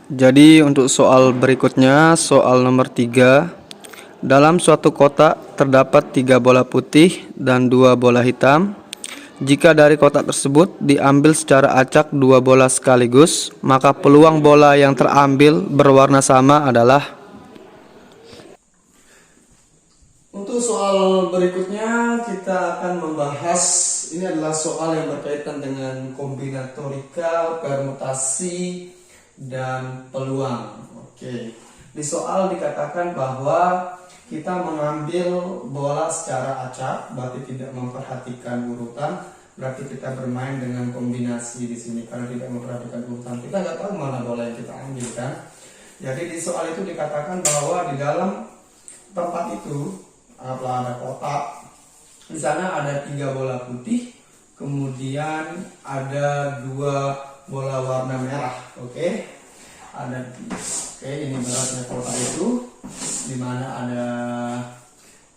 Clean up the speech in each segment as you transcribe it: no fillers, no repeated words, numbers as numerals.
Jadi untuk soal berikutnya, soal nomor 3. Dalam suatu kotak terdapat 3 bola putih dan 2 bola hitam. Jika dari kotak tersebut diambil secara acak 2 bola sekaligus, maka peluang bola yang terambil berwarna sama adalah. Untuk soal berikutnya kita akan membahas, ini adalah soal yang berkaitan dengan kombinatorika, permutasi, dan peluang. Oke. Di soal dikatakan bahwa kita mengambil bola secara acak, berarti tidak memperhatikan urutan, berarti kita bermain dengan kombinasi di sini karena tidak memperhatikan urutan. Kita nggak tahu mana bola yang kita ambil kan. Jadi di soal itu dikatakan bahwa di dalam tempat itu ada kotak, di sana ada 3 bola putih, kemudian ada 2 bola warna merah. Oke, ini beratnya kotak itu, di mana ada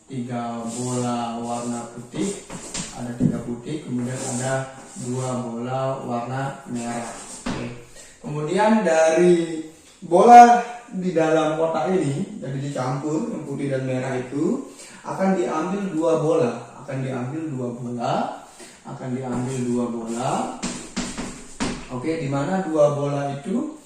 3 bola warna putih, ada 3 putih, kemudian ada 2 bola warna merah. Oke. Kemudian dari bola di dalam kotak ini, jadi dicampur yang putih dan merah itu akan diambil 2 bola, Oke, di mana 2 bola itu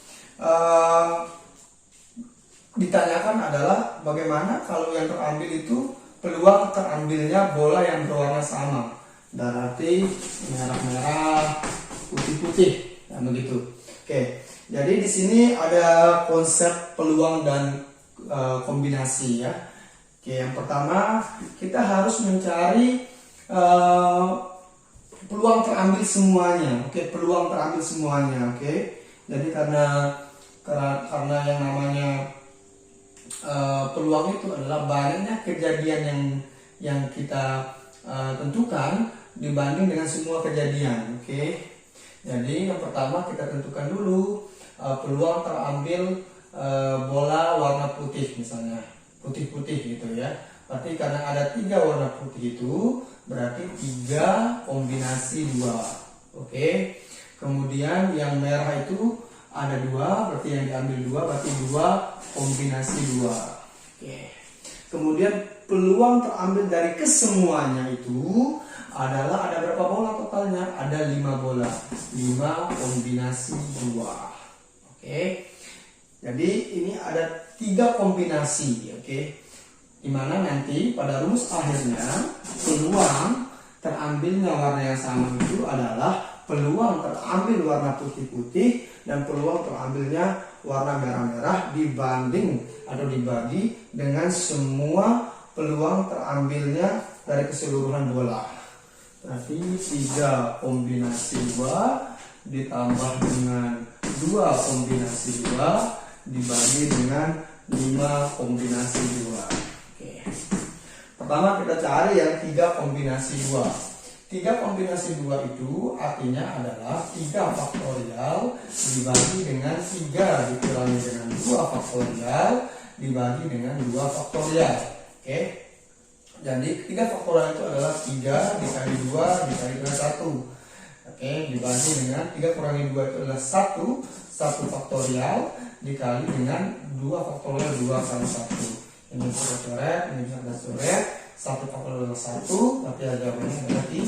ditanyakan adalah bagaimana kalau yang terambil itu peluang terambilnya bola yang berwarna sama, berarti merah-merah, putih-putih, ya begitu. Oke, jadi di sini ada konsep peluang dan kombinasi ya. Oke, yang pertama kita harus mencari peluang terambil semuanya. Oke, peluang terambil semuanya. Oke, jadi karena yang namanya peluang itu adalah banyaknya kejadian yang kita tentukan dibanding dengan semua kejadian. Oke, jadi yang pertama kita tentukan dulu peluang terambil bola warna putih, misalnya putih-putih gitu ya. Berarti karena ada 3 warna putih itu berarti 3 kombinasi 2. Oke. Kemudian yang merah itu ada 2, berarti yang diambil 2 berarti 2 kombinasi 2. Oke. Kemudian peluang terambil dari kesemuanya itu adalah ada berapa bola totalnya? Ada 5 bola. 5 kombinasi 2. Oke. Jadi ini ada 3 kombinasi, oke. Dimana nanti pada rumus akhirnya peluang terambilnya warna yang sama itu adalah peluang terambil warna putih-putih dan peluang terambilnya warna merah-merah dibanding atau dibagi dengan semua peluang terambilnya dari keseluruhan bola. Berarti 3 kombinasi 2 ditambah dengan 2 kombinasi 2 dibagi dengan 5 kombinasi 2. Oke. Pertama kita cari yang 3 kombinasi 2. 3 kombinasi 2 itu artinya adalah 3 faktorial dibagi dengan 3 dikurangi dengan 2 faktorial dibagi dengan 2 faktorial. Oke. Jadi 3 faktorial itu adalah 3 dikali 2 dikali dengan 1. Oke, dibagi dengan 3 kurangi 2 itu adalah 1 faktorial dikali dengan 2 faktorial 2 kali 1. Ini bisa coret, ini bisa coret. 1 faktorial 1, berarti jawabannya berarti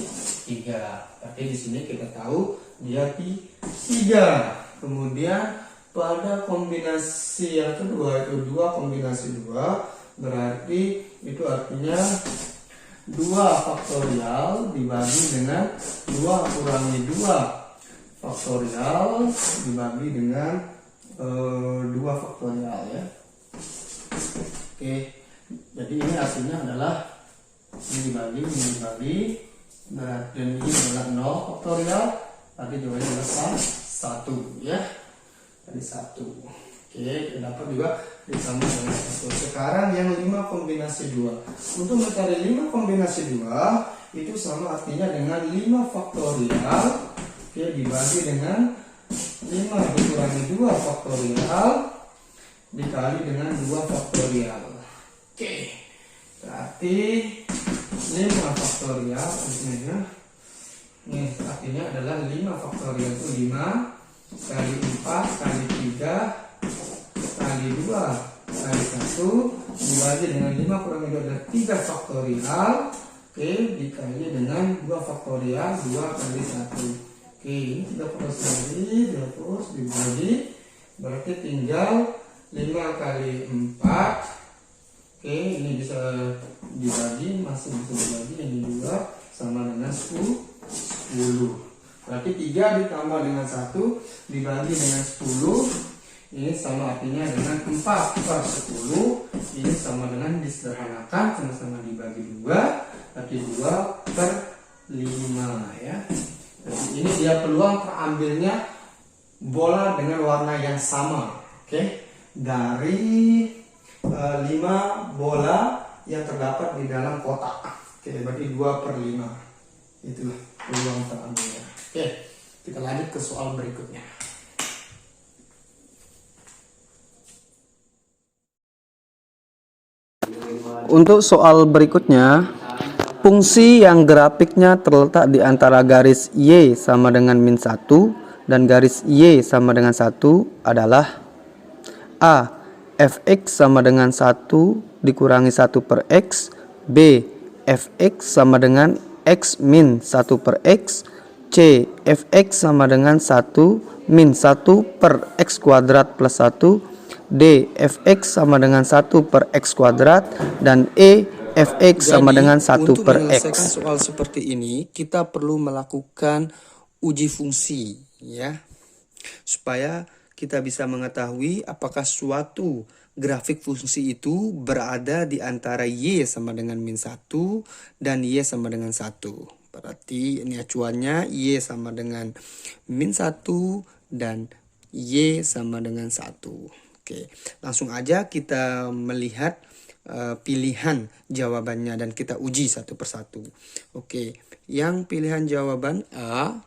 3. Berarti di sini kita tahu dia 3. Kemudian pada kombinasi yang kedua itu 2 kombinasi 2, berarti itu artinya 2 faktorial dibagi dengan 2 kurangi 2 faktorial dibagi dengan 2 faktorial ya. Oke, jadi ini hasilnya adalah ini dibagi dan ini adalah 0 faktorial, berarti jawabannya adalah 1 ya. Tadi 1. Oke, kita dapat juga ditambah dengan 1. Sekarang yang 5 kombinasi 2. Untuk mencari 5 kombinasi 2 itu sama artinya dengan 5 faktorial dibagi dengan 5 dikurangi 2 faktorial dikali dengan 2 faktorial. Oke, berarti 5 faktorial ini artinya adalah 5 faktorial itu 5 kali 4 kali 3 dikali 2 kali 1 dibagi dengan 5 kurangi 2 adalah 3 faktorial. Oke, dikali dengan 2 faktorial 2 kali 1. Oke, ini dihapus dibagi, berarti tinggal 5 kali 4. Oke, ini bisa dibagi, masih bisa dibagi, ini 2 sama dengan 10. Berarti 3 ditambah dengan 1 dibagi dengan 10, ini sama artinya dengan 4 per 10. Ini sama dengan disederhanakan, sama-sama dibagi 2, berarti 2 per 5 ya. Jadi ini dia peluang terambilnya bola dengan warna yang sama. Oke, dari 5 bola yang terdapat di dalam kotak. Oke, berarti 2 per 5. Itulah peluang terambilnya. Oke, kita lanjut ke soal berikutnya. Untuk soal berikutnya, fungsi yang grafiknya terletak di antara garis Y sama dengan min 1 dan garis Y sama dengan 1 adalah A. Fx sama dengan 1 dikurangi 1 per X. B. Fx sama dengan X min 1 per X. C. Fx sama dengan 1 min 1 per X kuadrat plus 1. D. Fx sama dengan 1 per X kuadrat. Dan E. Fx sama dengan 1 per X. Untuk menyelesaikan soal seperti ini, kita perlu melakukan uji fungsi ya, supaya kita bisa mengetahui apakah suatu grafik fungsi itu berada di antara Y sama dengan min 1 dan Y sama dengan 1. Berarti ini acuannya Y sama dengan min 1 dan Y sama dengan 1. Oke, langsung aja kita melihat pilihan jawabannya dan kita uji satu persatu. Oke, yang pilihan jawaban A,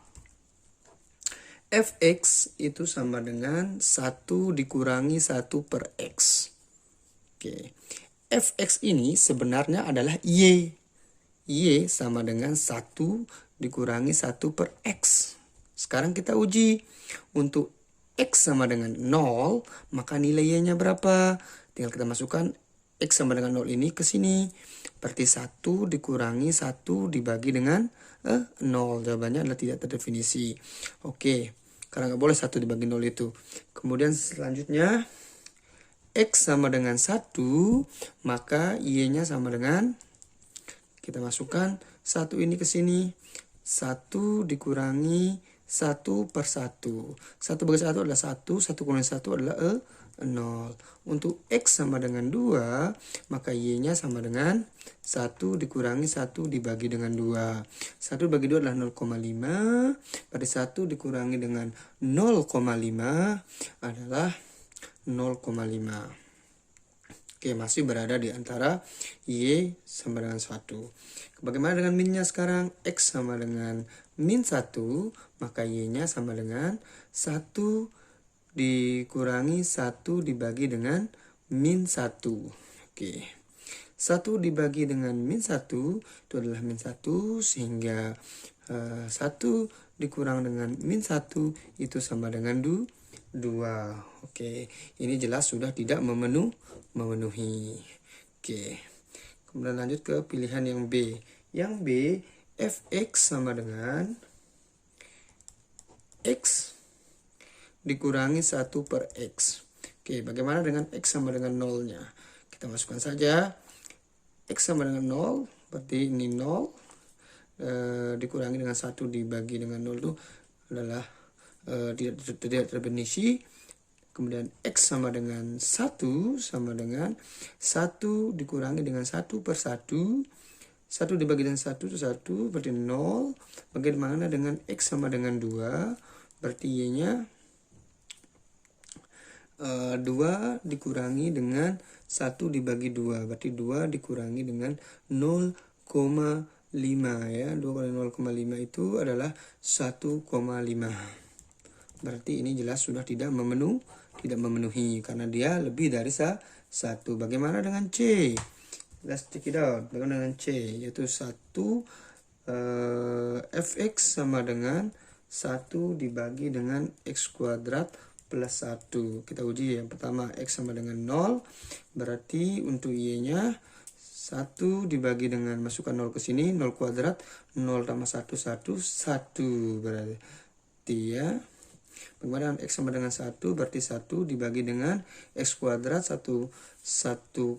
Fx itu sama dengan 1 dikurangi 1 per X. Oke, Fx ini sebenarnya adalah Y. Y sama dengan 1 dikurangi 1 per X. Sekarang kita uji. Untuk X sama dengan 0, maka nilai Y-nya berapa? Tinggal kita masukkan X sama dengan 0 ini ke sini. Berarti 1 dikurangi 1 dibagi dengan 0. Jawabannya adalah tidak terdefinisi. Oke, karena nggak boleh 1 dibagi 0 itu. Kemudian selanjutnya, X sama dengan 1, maka Y-nya sama dengan, kita masukkan 1 ini ke sini. 1 dikurangi 1 per 1. 1 bagi 1 adalah 1. 1 kurangi 1 adalah 0. Untuk X sama dengan 2, maka Y-nya sama dengan 1 dikurangi 1 dibagi dengan 2. 1 bagi 2 adalah 0,5. Berarti 1 dikurangi dengan 0,5 adalah 0,5. Oke, masih berada di antara Y sama dengan 1. Bagaimana dengan minnya sekarang? X sama dengan min 1, maka Y-nya sama dengan 1 dikurangi 1 dibagi dengan min 1. Oke, 1 dibagi dengan min 1 itu adalah min 1, sehingga 1 dikurang dengan min 1 itu sama dengan 2. Oke, ini jelas sudah tidak memenuhi. Oke, kemudian lanjut ke pilihan yang B. Yang B, Fx sama dengan X dikurangi 1 per X. Oke, bagaimana dengan X sama dengan 0-nya? Kita masukkan saja. X sama dengan 0, berarti ini 0. Dikurangi dengan 1 dibagi dengan 0 itu adalah tidak terdefinisi. Kemudian X sama dengan 1 sama dengan 1 dikurangi dengan 1 per 1. 1 dibagi dengan 1 itu 1, berarti 0. Bagaimana dengan X sama dengan 2? Berarti Y-nya 2 dikurangi dengan 1 dibagi 2. Berarti 2 dikurangi dengan 0,5 ya. 2 kali 0,5 itu adalah 1,5. Berarti ini jelas sudah tidak memenuhi karena dia lebih dari 1. Bagaimana dengan C? Let's check it out. Bagaimana dengan C? Yaitu 1 Fx sama dengan 1 dibagi dengan X kuadrat plus 1. Kita uji yang pertama, X sama dengan 0. Berarti untuk Y-nya 1 dibagi dengan, masukkan 0 ke sini, 0 kuadrat, 0 tambah 1, 1, 1 berarti ya. Bagaimana dengan X sama dengan 1, berarti 1 dibagi dengan X kuadrat, 1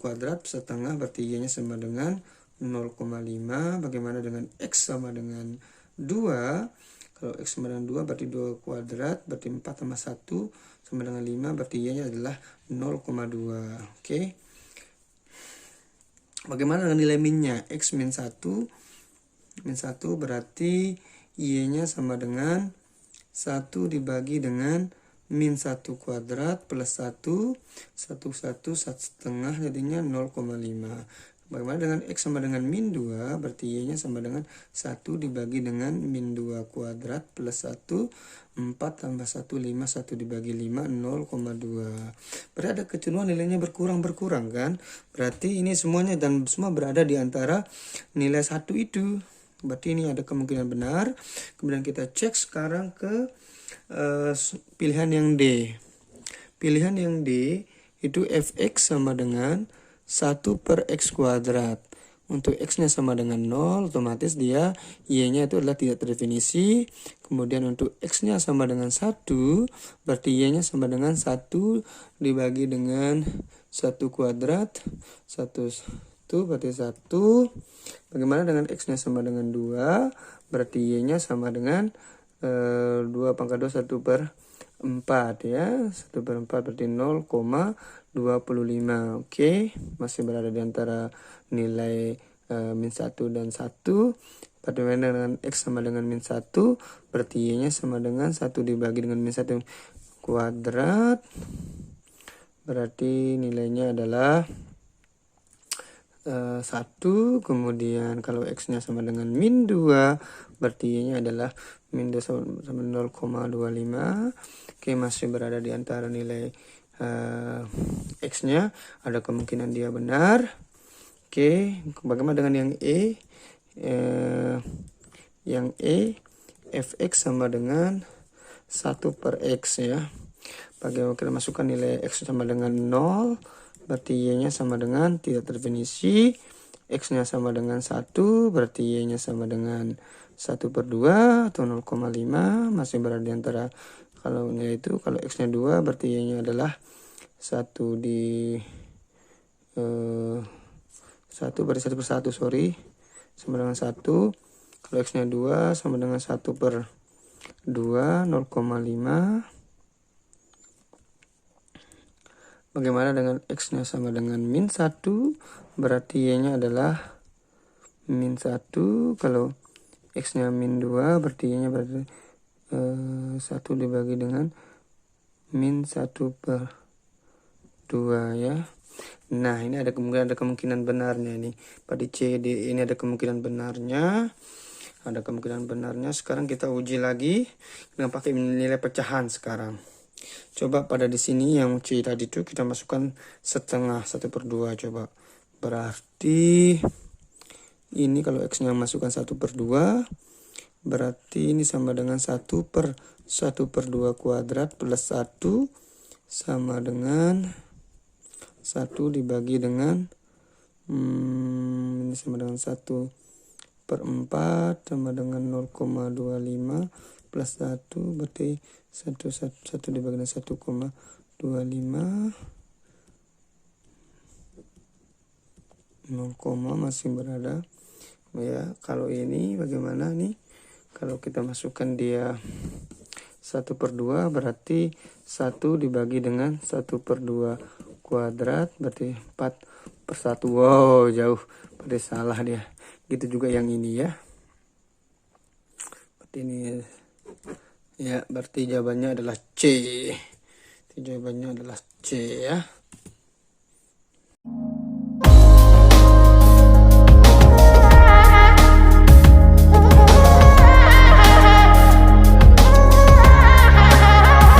kuadrat setengah, berarti Y-nya sama dengan 0,5. Bagaimana dengan X sama dengan 2? Kalau X sama dengan 2 berarti 2 kuadrat, berarti 4 tambah 1 sama dengan 5, berarti Y-nya adalah 0,2. Oke. Bagaimana dengan nilai minnya? X min 1. Min 1 berarti Y-nya sama dengan 1 dibagi dengan min 1 kuadrat plus 1, 1 setengah, jadinya 0,5. Bagaimana dengan X sama dengan min 2, berarti Y-nya sama dengan 1 dibagi dengan min 2 kuadrat plus 1, 4 tambah 1, 5, 1 dibagi 5, 0,2. Berarti ada kecenderungan nilainya berkurang kan? Berarti ini semuanya dan semua berada di antara nilai 1 itu. Berarti ini ada kemungkinan benar. Kemudian kita cek sekarang ke pilihan yang D. Pilihan yang D itu fx sama dengan 1 per X kuadrat. Untuk X-nya sama dengan 0, otomatis dia Y-nya itu adalah tidak terdefinisi. Kemudian untuk X-nya sama dengan 1, berarti Y-nya sama dengan 1 dibagi dengan 1 kuadrat. 1 berarti 1. Bagaimana dengan X-nya sama dengan 2, berarti Y-nya sama dengan 2 pangkat 2, 1 per 4 ya. 1 per 4 berarti 0,25. Oke, masih berada di antara nilai min 1 dan 1. Bagaimana dengan X sama dengan min 1, berarti Y-nya sama dengan 1 dibagi dengan min 1 kuadrat, berarti nilainya adalah 1. Kemudian kalau X-nya sama dengan min 2, berarti Y-nya adalah min 2 sama 0,25. Oke, masih berada di antara nilai X-nya, ada kemungkinan dia benar. Oke, bagaimana dengan yang E? Yang E, fx sama dengan 1 per X ya. Bagaimana kita masukkan nilai X sama dengan 0, berarti Y-nya sama dengan tidak terdefinisi. X-nya sama dengan 1, berarti Y-nya sama dengan 1 per 2 atau 0,5. Masih berada di antara, kalau nilai itu, kalau X-nya 2, berarti Y-nya adalah 1 di 1 berarti 1 per 1, sama dengan 1. Kalau X-nya 2 sama dengan 1 per 2, 0,5. Bagaimana dengan X-nya sama dengan min 1, berarti Y-nya adalah min 1. Kalau X-nya min 2, berarti Y-nya berarti 1 dibagi dengan min 1 per 2 ya. Nah, ini ada kemungkinan benarnya nih. Pada C, D ini ada kemungkinan benarnya. Sekarang kita uji lagi dengan pakai nilai pecahan sekarang. Coba pada di sini yang C tadi itu kita masukkan setengah, 1 per 2 coba. Berarti ini kalau X-nya masukkan 1 per 2, berarti ini sama dengan 1 per 2 kuadrat plus 1 sama dengan 1 dibagi dengan ini sama dengan 1 per 4 sama dengan 0,25 plus 1, berarti 1 dibagi dengan 1,25, 0, masih berada ya. Kalau ini bagaimana nih? Kalau kita masukkan dia 1 per 2, berarti 1 dibagi dengan 1 per 2 kuadrat, berarti 4 per 1. Wow, jauh, berarti salah dia. Gitu juga yang ini ya. Berarti ini ya, berarti jawabannya adalah C. Jawabannya adalah C ya.